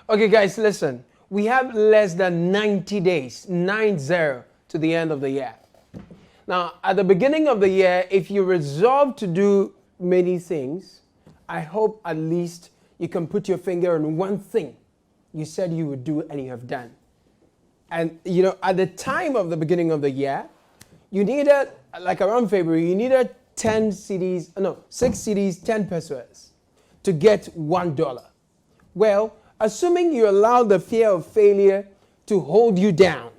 Okay, guys, listen. We have less than 90 days, 90, to the end of the year. Now, at the beginning of the year, if you resolve to do many things, I hope at least you can put your finger on one thing you said you would do and you have done. And, you know, at the time of the beginning of the year, you needed, like around February, you needed 6 Cities, 10 pesos to get $1. Well, assuming you allow the fear of failure to hold you down,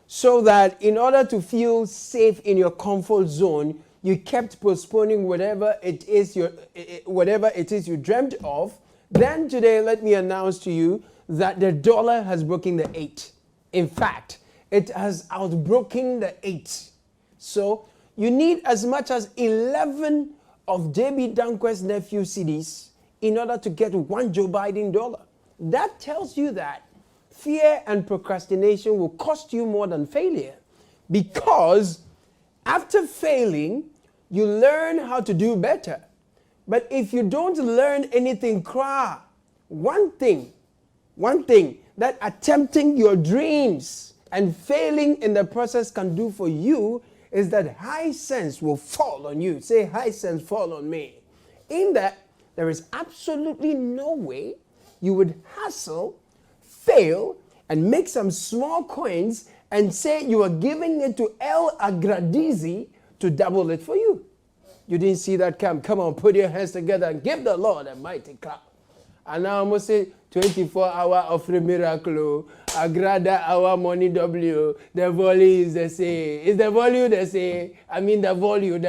so that in order to feel safe in your comfort zone, you kept postponing whatever it is you dreamt of, then today let me announce to you that the dollar has broken the 8. In fact, it has outbroken the 8. So you need as much as 11 of JB Danquest's nephew CDs in order to get one Joe Biden dollar. That tells you that fear and procrastination will cost you more than failure, because after failing, you learn how to do better. But if you don't learn anything, one thing that attempting your dreams and failing in the process can do for you is that high sense will fall on you. Say, high sense fall on me. In that, there is absolutely no way you would hustle, fail, and make some small coins and say you are giving it to El Agradizi to double it for you. You didn't see that come. Come on, put your hands together and give the Lord a mighty clap. And now I'm going to say 24-hour offering miracle. Agrada our money W. The volley is the same. Is the volume the same? I mean the volume.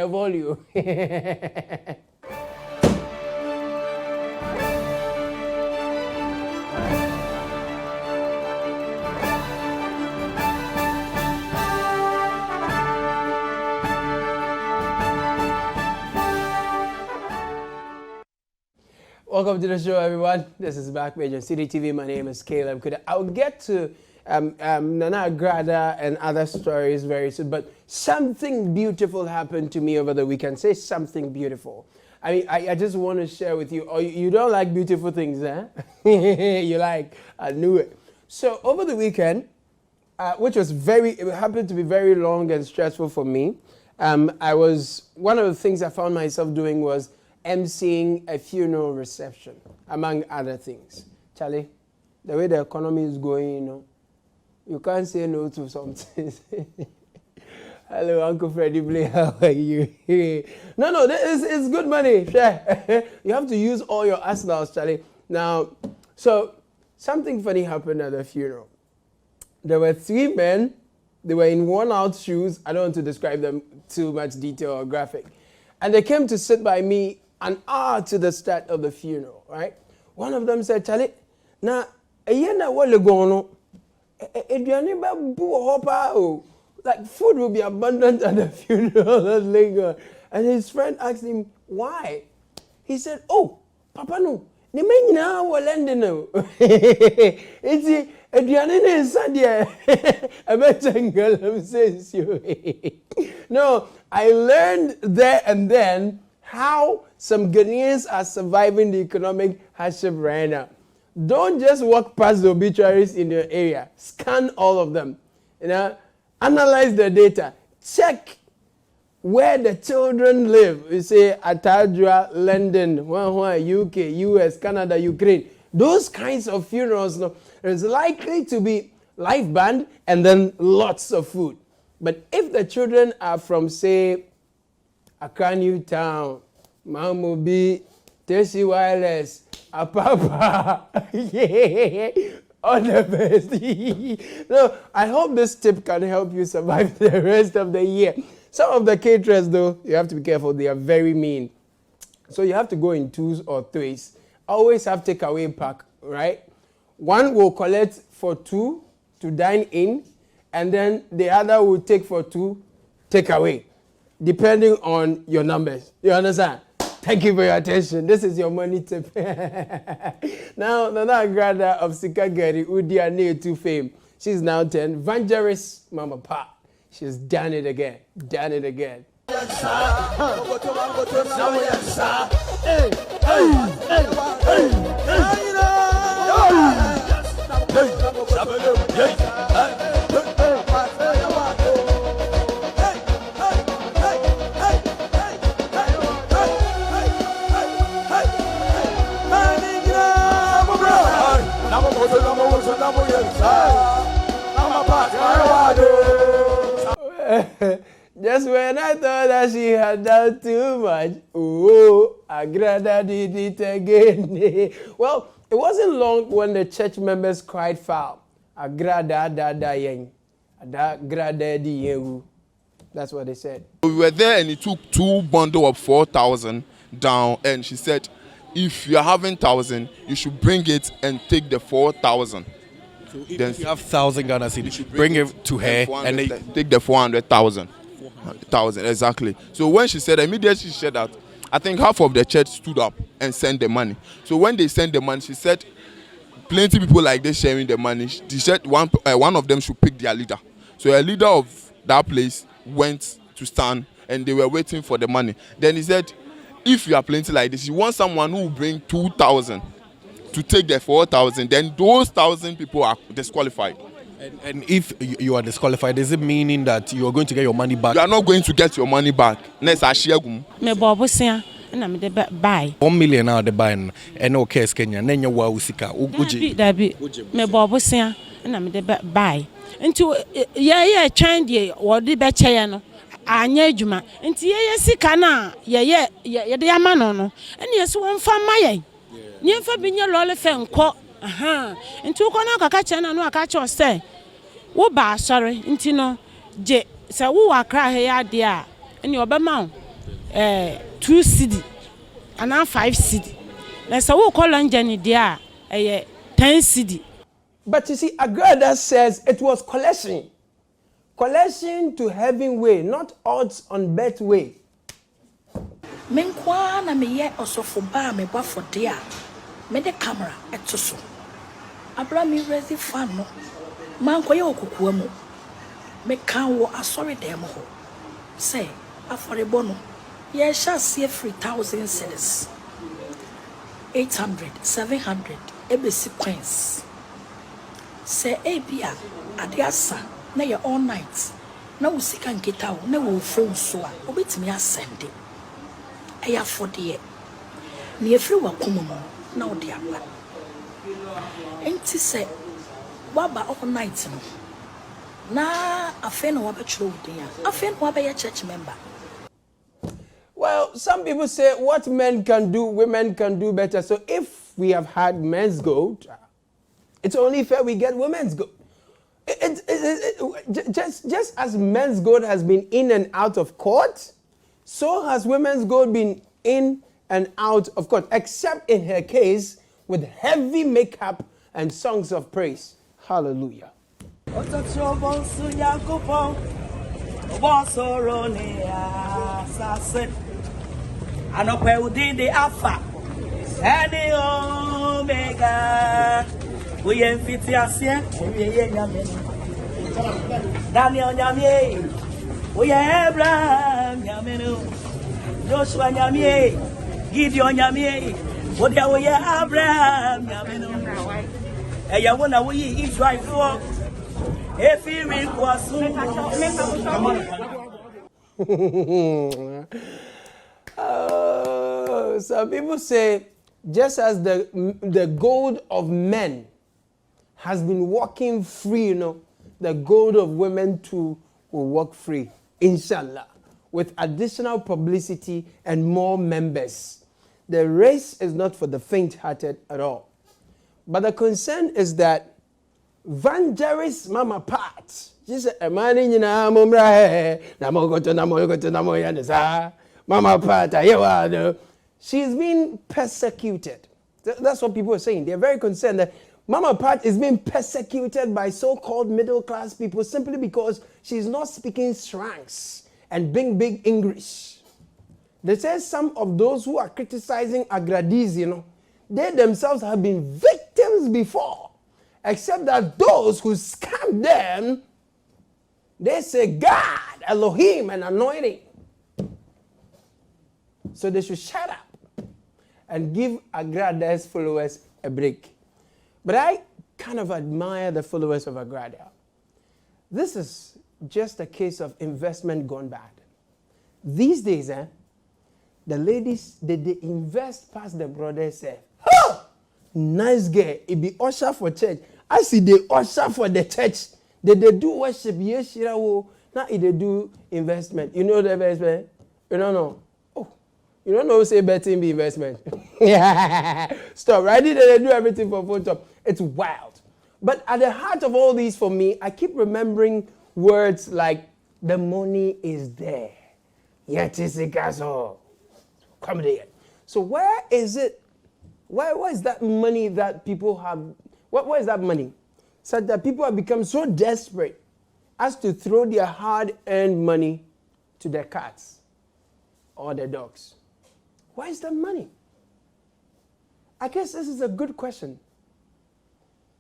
Welcome to the show, everyone. This is Backpage on Citi TV. My name is Caleb. I'll get to Nana Agrada and other stories very soon, but something beautiful happened to me over the weekend. Say something beautiful. I mean, I just want to share with you. Oh, you don't like beautiful things, eh? You like, I knew it. So over the weekend, which was it happened to be very long and stressful for me. One of the things I found myself doing was emceeing a funeral reception, among other things. Charlie, the way the economy is going, you can't say no to something. Hello, Uncle Freddie Blair, how are you? No, it's good money. You have to use all your arsenals, Charlie. Now, so something funny happened at the funeral. There were 3 men. They were in worn-out shoes. I don't want to describe them too much detail or graphic. And they came to sit by me an hour to the start of the funeral, right? One of them said, Charlie, now, like food will be abundant at the funeral. And his friend asked him, why? He said, oh, Papa, no. No, I learned there and then how some Ghanaians are surviving the economic hardship right now. Don't just walk past the obituaries in your area. Scan all of them. Analyze the data. Check where the children live. You say Atadra, London, UK, US, Canada, Ukraine. Those kinds of funerals, there's likely to be live band and then lots of food. But if the children are from, say, Accra New Town, Mamobi, Tesi Wireless, Apapa, all the best. No, I hope this tip can help you survive the rest of the year. Some of the caterers, though, you have to be careful. They are very mean. So you have to go in 2s or 3s. Always have takeaway pack, right? One will collect for 2 to dine in, and then the other will take for 2 takeaway, depending on your numbers. You understand? Thank you for your attention. This is your money tip. Now, Nana Agrada of Sikageri, Udia Netu fame. She's now 10. Evangelist Mama Pa. She's done it again. Done it again. Just when I thought that she had done too much, oh, Agrada did it again. Well, it wasn't long when the church members cried foul. Agrada da da yen. Agrada di yen. That's what they said. We were there and he took 2 bundles of 4,000 down, and she said, if you are having 1,000, you should bring it and take the 4,000. So if you have 1,000 Ghana cedis, bring it to her and they take the 400,000. 1,000 exactly. So when she said, immediately she said that, I think half of the church stood up and sent the money. So when they sent the money, she said, plenty people like this sharing the money. She said one of them should pick their leader. So a leader of that place went to stand and they were waiting for the money. Then he said, if you are plenty like this, you want someone who will bring 2,000 to take the 4,000, then those 1,000 people are disqualified. And if you are disqualified, does it mean that you are going to get your money back? You are not going to get your money back. Next, I share. Me bobusia na me de buy 1 million now the buy and no case Kenya. Then you wa usika. Dabi me bobusia na me de buy. Into ye trying the what the beche ya no. Anya adwuma. Nti ye sika na ye de ama no no. Ene yeso wonfa maye. Ni mfa binye lole fe nko. Aha. Nti uko na kaka che na no aka che say. Wo ba sorry nti no je se wo akra he ya de a ene obema 2 cedi ana 5 cedi. Na se wo call njani de a 10 cedi. But you see, Agrada says it was collection. Collection to heaven way, not odds on bet way. Menkwa na meye osofo ba me bwa for dia. Me de camera etoso. Abra mi ready fan no. Man koye okukuwa mu. Me kan wo asori dem ho. Say, aforebo no. Ye sha see 3,000 cedis. 800, 700 ebesi coins. Say ebia ade asa na ye all night. Na wo sika nketa wo na wo phone so a obetimi asende. Eya for de. Na ye free wakomo no na wo de aba. Enti say waba all night no. Na afen no wabetro wodin a. Afen no wabe church member. Well, some people say what men can do, women can do better. So if we have had men's gold, it's only fair we get women's gold. Just as men's gold has been in and out of court, so has women's gold been in and out of court, except in her case with heavy makeup and songs of praise. Hallelujah. The Alpha and the Omega. We are fit Daniel Yamie. We are Abraham Yamenu. Joshua Yamie. Gideon Yamie. What are we Abraham Yamenu? And Yawuna we Israel for. If he was some people say, just as the gold of men has been walking free, the gold of women too will walk free, inshallah, with additional publicity and more members. The race is not for the faint-hearted at all. But the concern is that Vangeris Mama Pat, she said, Mama Pat, she's being persecuted. That's what people are saying. They're very concerned that Mama Pat is being persecuted by so-called middle-class people simply because she's not speaking slangs and big English. They say some of those who are criticizing Agradiz, they themselves have been victims before, except that those who scam them, they say God, Elohim, and anointing. So they should shut up and give Agrada's followers a break. But I kind of admire the followers of Agrada. This is just a case of investment gone bad. These days, the ladies, they invest past the brothers. Oh, nice girl, it be usher for church. I see they usher for the church. They do worship, yes, now they do investment. You know the investment? You don't know. Oh, you don't know say betting be investment. Stop, right? They do everything for photo. It's wild. But at the heart of all these for me, I keep remembering words like, the money is there. Yet is a castle. Come there. So where is it? Where is that money that people have? Where is that money? Such that people have become so desperate as to throw their hard-earned money to their cats or their dogs. Where is that money? I guess this is a good question.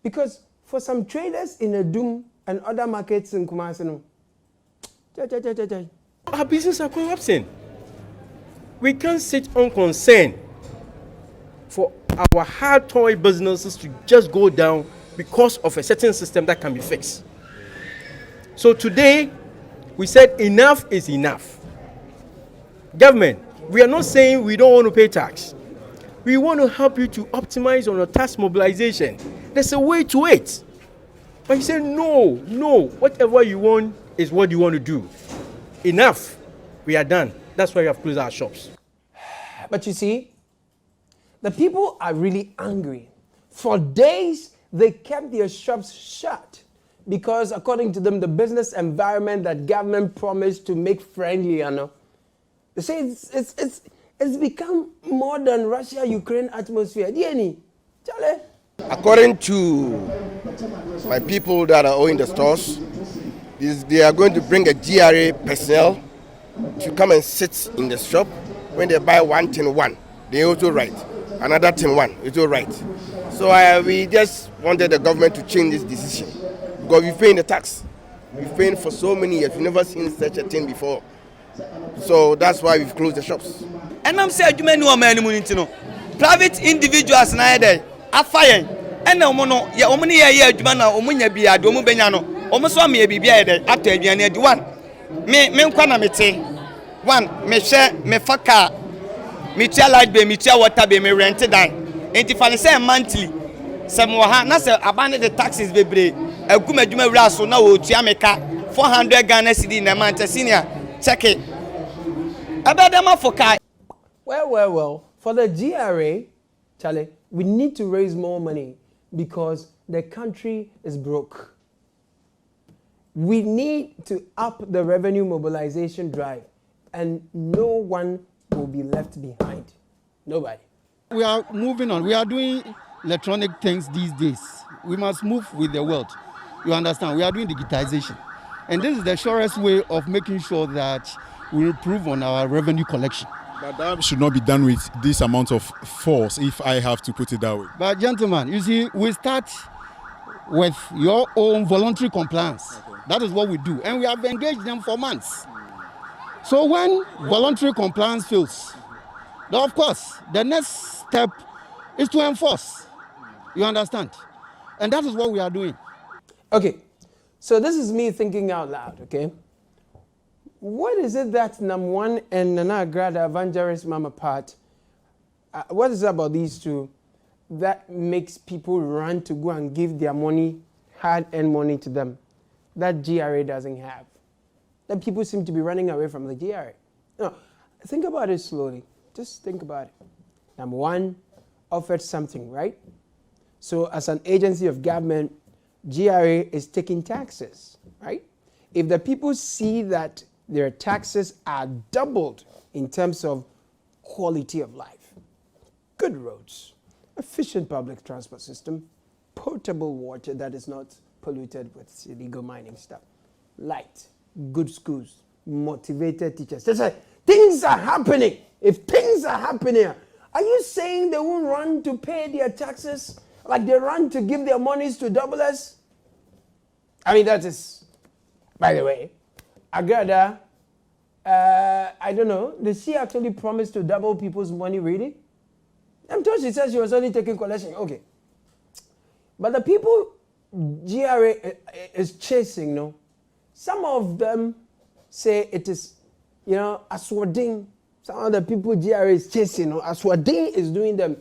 Because for some traders in Adum and other markets in Kumasi, our businesses are collapsing. We can't sit unconcerned for our hard-toil businesses to just go down because of a certain system that can be fixed. So today, we said enough is enough. Government, we are not saying we don't want to pay tax. We want to help you to optimize on your tax mobilization. There's a way to it. But you say, no, whatever you want is what you want to do. Enough. We are done. That's why we have closed our shops. But you see, the people are really angry. For days, they kept their shops shut because, according to them, the business environment that government promised to make friendly, they say it's become more than Russia-Ukraine atmosphere. Charlie? According to my people that are owning the stores, they are going to bring a GRA personnel to come and sit in the shop. When they buy one thing, they also write. Another thing, it will write. So we just wanted the government to change this decision because we're paying the tax. We've paid for so many years. We've never seen such a thing before. So that's why we've closed the shops. And I'm saying, private individuals now are fire. And no mono, ya omni ya jumana omunya bia do mu benya no. Omo so me bibia de ato aduane de one. Me nkwa na mete. One, me share me faka. Me tia light be, me tia water be, me rent dan. Enti fa ne say monthly. Se mo ha na se abane the taxes bebre. Aguma adwuma wura so na wo tua meka 400 Ghana cedi na month senior. Check it. Abadama for car. Well. For the GRA, Charlie, we need to raise more money because the country is broke. We need to up the revenue mobilization drive, and no one will be left behind. Nobody. We are moving on. We are doing electronic things these days. We must move with the world. You understand? We are doing digitization. And this is the surest way of making sure that we improve on our revenue collection. But that should not be done with this amount of force, if I have to put it that way. But gentlemen, you see, we start with your own voluntary compliance. Okay. That is what we do. And we have engaged them for months. So when voluntary compliance fails, then of course, the next step is to enforce. You understand? And that is what we are doing. Okay, so this is me thinking out loud, okay? What is it that Nam1 and Nana Agrada Evangelist Mama Pat, what is it about these two that makes people run to go and give their money, hard-earned money to them, that GRA doesn't have? That people seem to be running away from the GRA. No, think about it slowly. Just think about it. Number one, offered something, right? So as an agency of government, GRA is taking taxes, right? If the people see that their taxes are doubled in terms of quality of life, good roads, efficient public transport system, potable water that is not polluted with illegal mining stuff, light, good schools, motivated teachers. That's why things are happening. If things are happening, are you saying they won't run to pay their taxes like they run to give their monies to doublers? I mean, that is, by the way, Agrada, I don't know, did she actually promise to double people's money really? I'm told she said she was only taking collection. Okay. But the people GRA is chasing, no, some of them say it is, Aswading. Some of the people GRA is chasing, no, Aswading is doing them.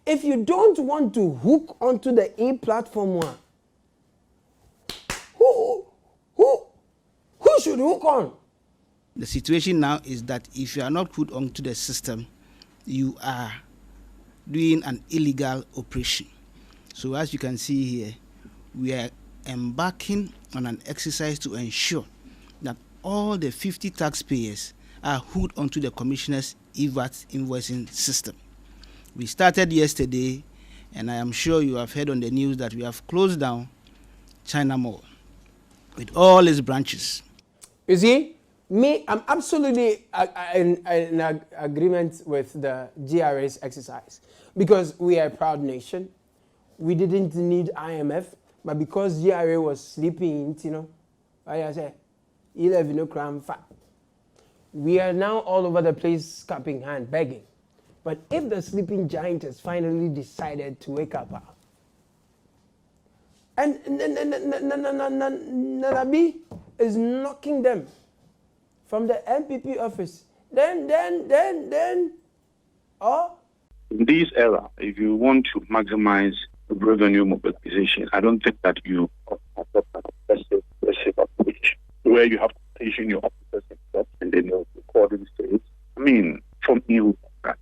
If you don't want to hook onto the e-platform one, who should hook on? The situation now is that if you are not put onto the system, you are doing an illegal operation. So as you can see here, we are embarking on an exercise to ensure that all the 50 taxpayers are hooked onto the Commissioner's EVAT invoicing system. We started yesterday, and I am sure you have heard on the news that we have closed down China Mall with all its branches. You see, I'm absolutely in agreement with the GRA's exercise, because we are a proud nation. We didn't need IMF, but because GRA was sleeping, I say, 11 crime fat. We are now all over the place, cupping hand, begging. But if the sleeping giant has finally decided to wake up, and Nanabi is knocking them from the MPP office, then, in this era, if you want to maximize revenue mobilization, I don't think that you adopt an aggressive approach where you have to station your officers and then you recording states. I mean, for me, that.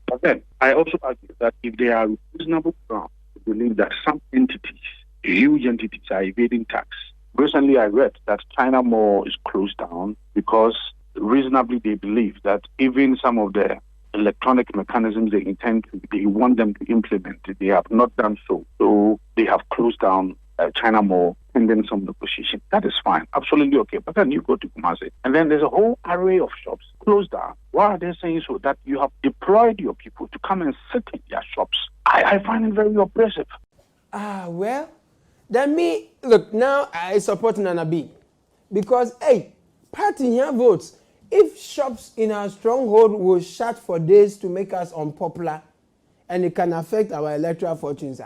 But then I also argue that if there are reasonable grounds to believe that some entities, huge entities, are evading tax. Recently, I read that China Mall is closed down because reasonably they believe that even some of the electronic mechanisms they want them to implement, they have not done so. So they have closed down China Mall and then some negotiation. That is fine, absolutely okay. But then you go to Kumasi and then there's a whole array of shops closed down. Why are they saying so? That you have deployed your people to come and sit in their shops. I find it very oppressive. Well, then look, now I support Nanabi. Because, hey, party here votes. If shops in our stronghold will shut for days to make us unpopular, and it can affect our electoral fortunes,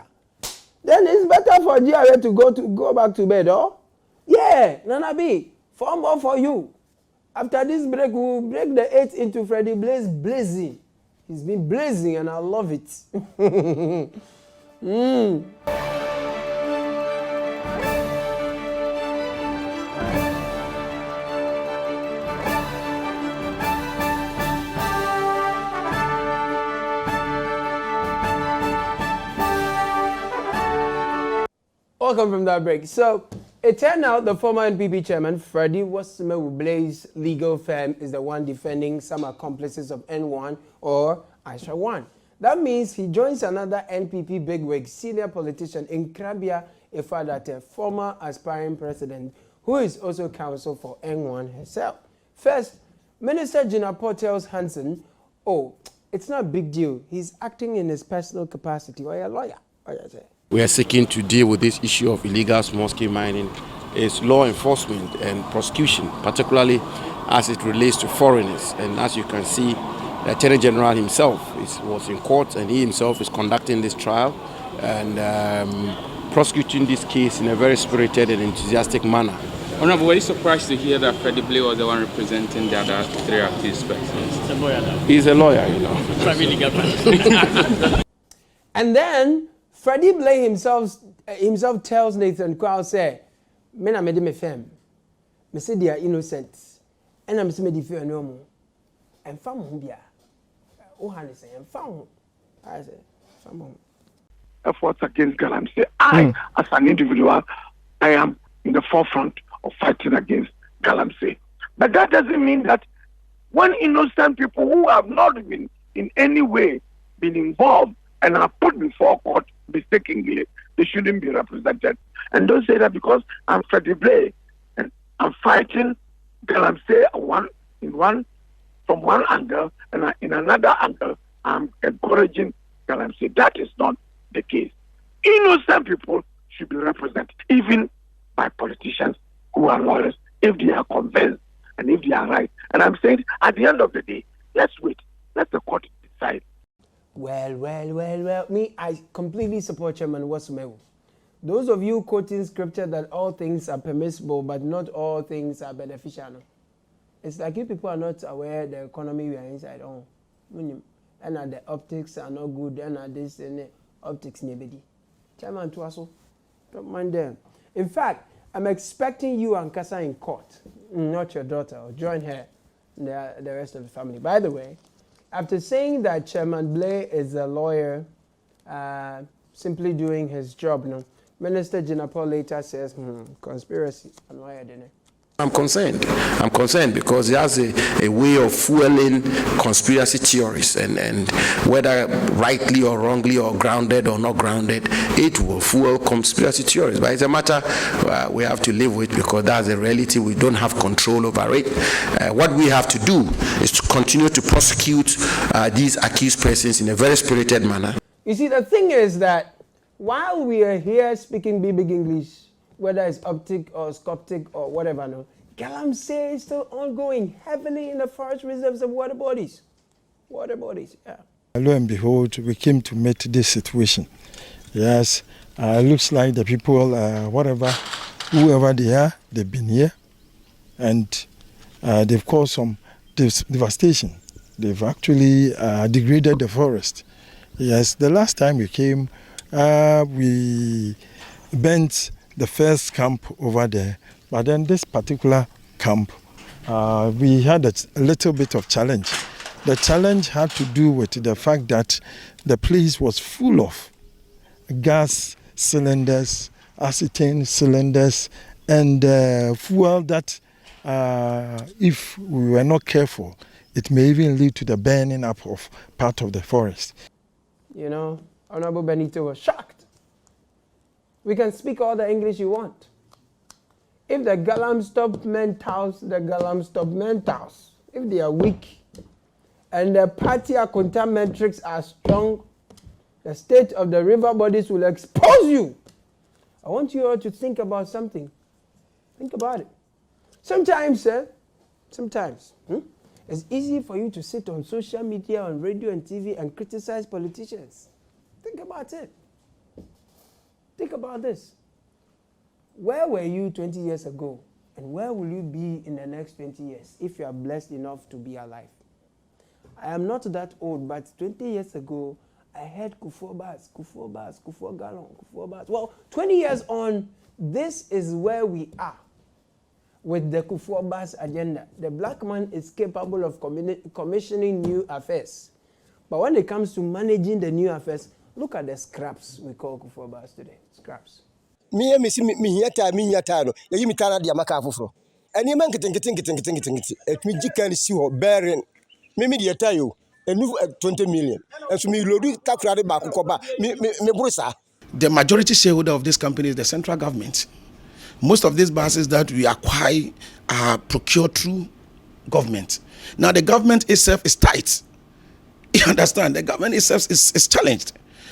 then it's better for GRA to go back to bed, oh? Yeah, Nanabi, 4 more for you. After this break, we'll break the 8 into Freddie Blaze blazing. He's been blazing and I love it. Welcome from that break. So, it turned out the former NPP chairman, Freddie Blaze legal firm, is the one defending some accomplices of N1 or Aisha 1. That means he joins another NPP bigwig, senior politician in Krabia Ifadate, former aspiring president, who is also counsel for N1 herself. First, Minister Gina Portels Hansen, it's not a big deal. He's acting in his personal capacity, or a lawyer. We are seeking to deal with this issue of illegal small-scale mining. It's law enforcement and prosecution, particularly as it relates to foreigners. And as you can see, the Attorney General himself was in court, and he himself is conducting this trial and prosecuting this case in a very spirited and enthusiastic manner. Honorable, were you surprised to hear that Freddie Blaze was the one representing the other 3 of these persons? He's a lawyer, And then Freddie Blaze himself tells Nathan Kwao, say, "Men are made me femme. Me say they are innocent, and I'm saying they feel no more. And fam humbia. Oh, honey, say, and fam. I say, fam. Efforts against Galamsey. I, as an individual, I am in the forefront of fighting against Galamsey. But that doesn't mean that when innocent people who have not been in any way been involved and are put before court mistakenly, they shouldn't be represented. And don't say that because I'm Freddie Blaze and I'm fighting Galamsey from one angle, and in another angle, I'm encouraging Galamsey. That is not the case. Innocent people should be represented, even by politicians who are lawyers, if they are convinced and if they are right. And I'm saying, at the end of the day, let's wait. Let the court decide. Well. Me, I completely support Chairman Wasumewu. Those of you quoting scripture that all things are permissible, but not all things are beneficial. No? It's like you people are not aware the economy we are inside on. And the optics are not good, and this and the optics nobody. Chairman Tuaso, don't mind them. In fact, I'm expecting you and Kasa in court, not your daughter, or join her, the rest of the family. By the way, after saying that Chairman Blay is a lawyer, simply doing his job, no, Minister Jinapol later says, conspiracy. I'm concerned. I'm concerned because he has a way of fueling conspiracy theories, and whether rightly or wrongly or grounded or not grounded, it will fuel conspiracy theories. But it's a matter we have to live with, because that's a reality. We don't have control over it. What we have to do is to continue to prosecute these accused persons in a very spirited manner. You see, the thing is that while we are here speaking big English, whether it's optic or scoptic or whatever, no, Galamsey is still ongoing heavily in the forest reserves of water bodies. Water bodies, yeah. Lo and behold, we came to meet this situation. Yes, looks like the people, whoever they are, they've been here, and they've caused some devastation. They've actually degraded the forest. Yes, the last time we came, we bent the first camp over there, but then this particular camp, we had a little bit of challenge. The challenge had to do with the fact that the place was full of gas cylinders, acetylene cylinders, and fuel that, if we were not careful, it may even lead to the burning up of part of the forest. You know, Honorable Benito was shocked. We can speak all the English you want. If the Galam stop mentals, the Galam stop mentals. If they are weak and the party Akunta metrics are strong, the state of the river bodies will expose you. I want you all to think about something. Think about it. Sometimes, it's easy for you to sit on social media, on radio and TV and criticize politicians. Think about it. Think about this. Where were you 20 years ago? And where will you be in the next 20 years if you are blessed enough to be alive? I am not that old, but 20 years ago, I heard Kufuor Bas, Kufuor Bas, Kufuor Gallon, Kufuor Bas. Well, 20 years on, this is where we are with the Kufuor Bas agenda. The black man is capable of commissioning new affairs. But when it comes to managing the new affairs, look at the scraps we call Kufuor Bas today. Scraps. Me hiata no ya yimi tana dia maka afoforo ani man kitin et mi jikan si ho bearing me dia tayo enu 20 million and so me lodu takrade ba kokoba me brusa. The majority shareholder of this company is the central government. Most of these buses that we acquire are procured through government. Now the government itself is tight. You understand? The government itself is challenged.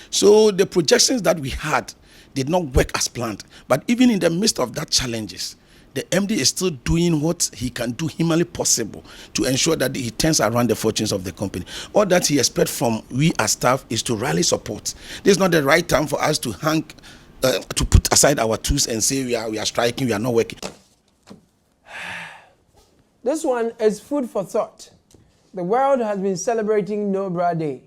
So the projections that we had did not work as planned. But even in the midst of that challenges, the MD is still doing what he can do humanly possible to ensure that he turns around the fortunes of the company. All that he expects from we as staff is to rally support. This is not the right time for us to to put aside our tools and say we are striking, we are not working. This one is food for thought. The world has been celebrating No Bra Day.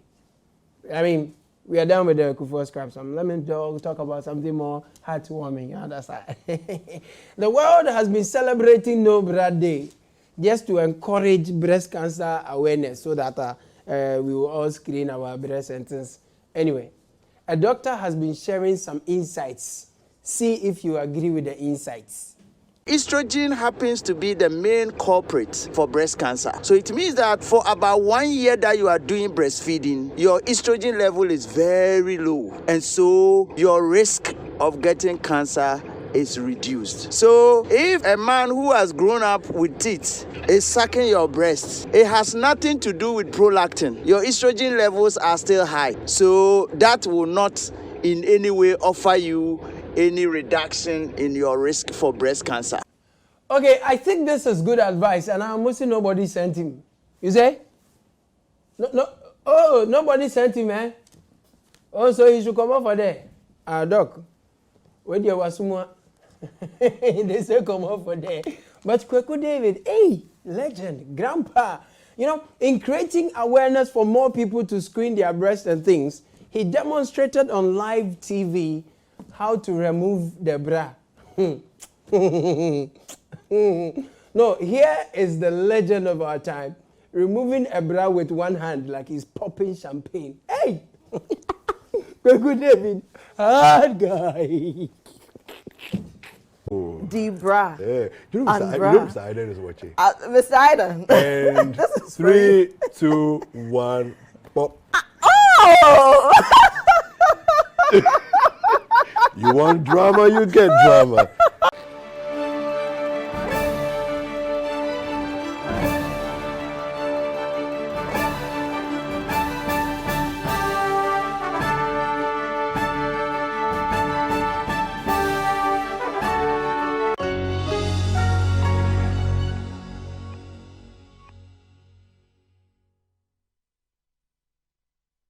I mean, we are done with the Kufuor scraps. Let me talk about something more heartwarming on that side. The world has been celebrating No Bra Day just to encourage breast cancer awareness so that we will all screen our breast centers. Anyway, a doctor has been sharing some insights. See if you agree with the insights. Estrogen happens to be the main culprit for breast cancer. So it means that for about 1 year that you are doing breastfeeding, your estrogen level is very low. And so your risk of getting cancer is reduced. So if a man who has grown up with teeth is sucking your breast, it has nothing to do with prolactin. Your estrogen levels are still high. So that will not in any way offer you any reduction in your risk for breast cancer. Okay, I think this is good advice, and I'm mostly nobody sent him. You say? Nobody sent him, eh? Oh, so you should come up for there. Doc, When you was more, they say come up for there. But Kweku David, hey, legend, grandpa. You know, in creating awareness for more people to screen their breasts and things, he demonstrated on live TV how to remove the bra. No, here is the legend of our time. Removing a bra with one hand like he's popping champagne. Hey! Kweku David, hard guy. The bra. Yeah. You know Mr. Aiden is watching. Mr. Aiden. And This is 3, 2, 1, pop. Oh! You want drama, you get drama.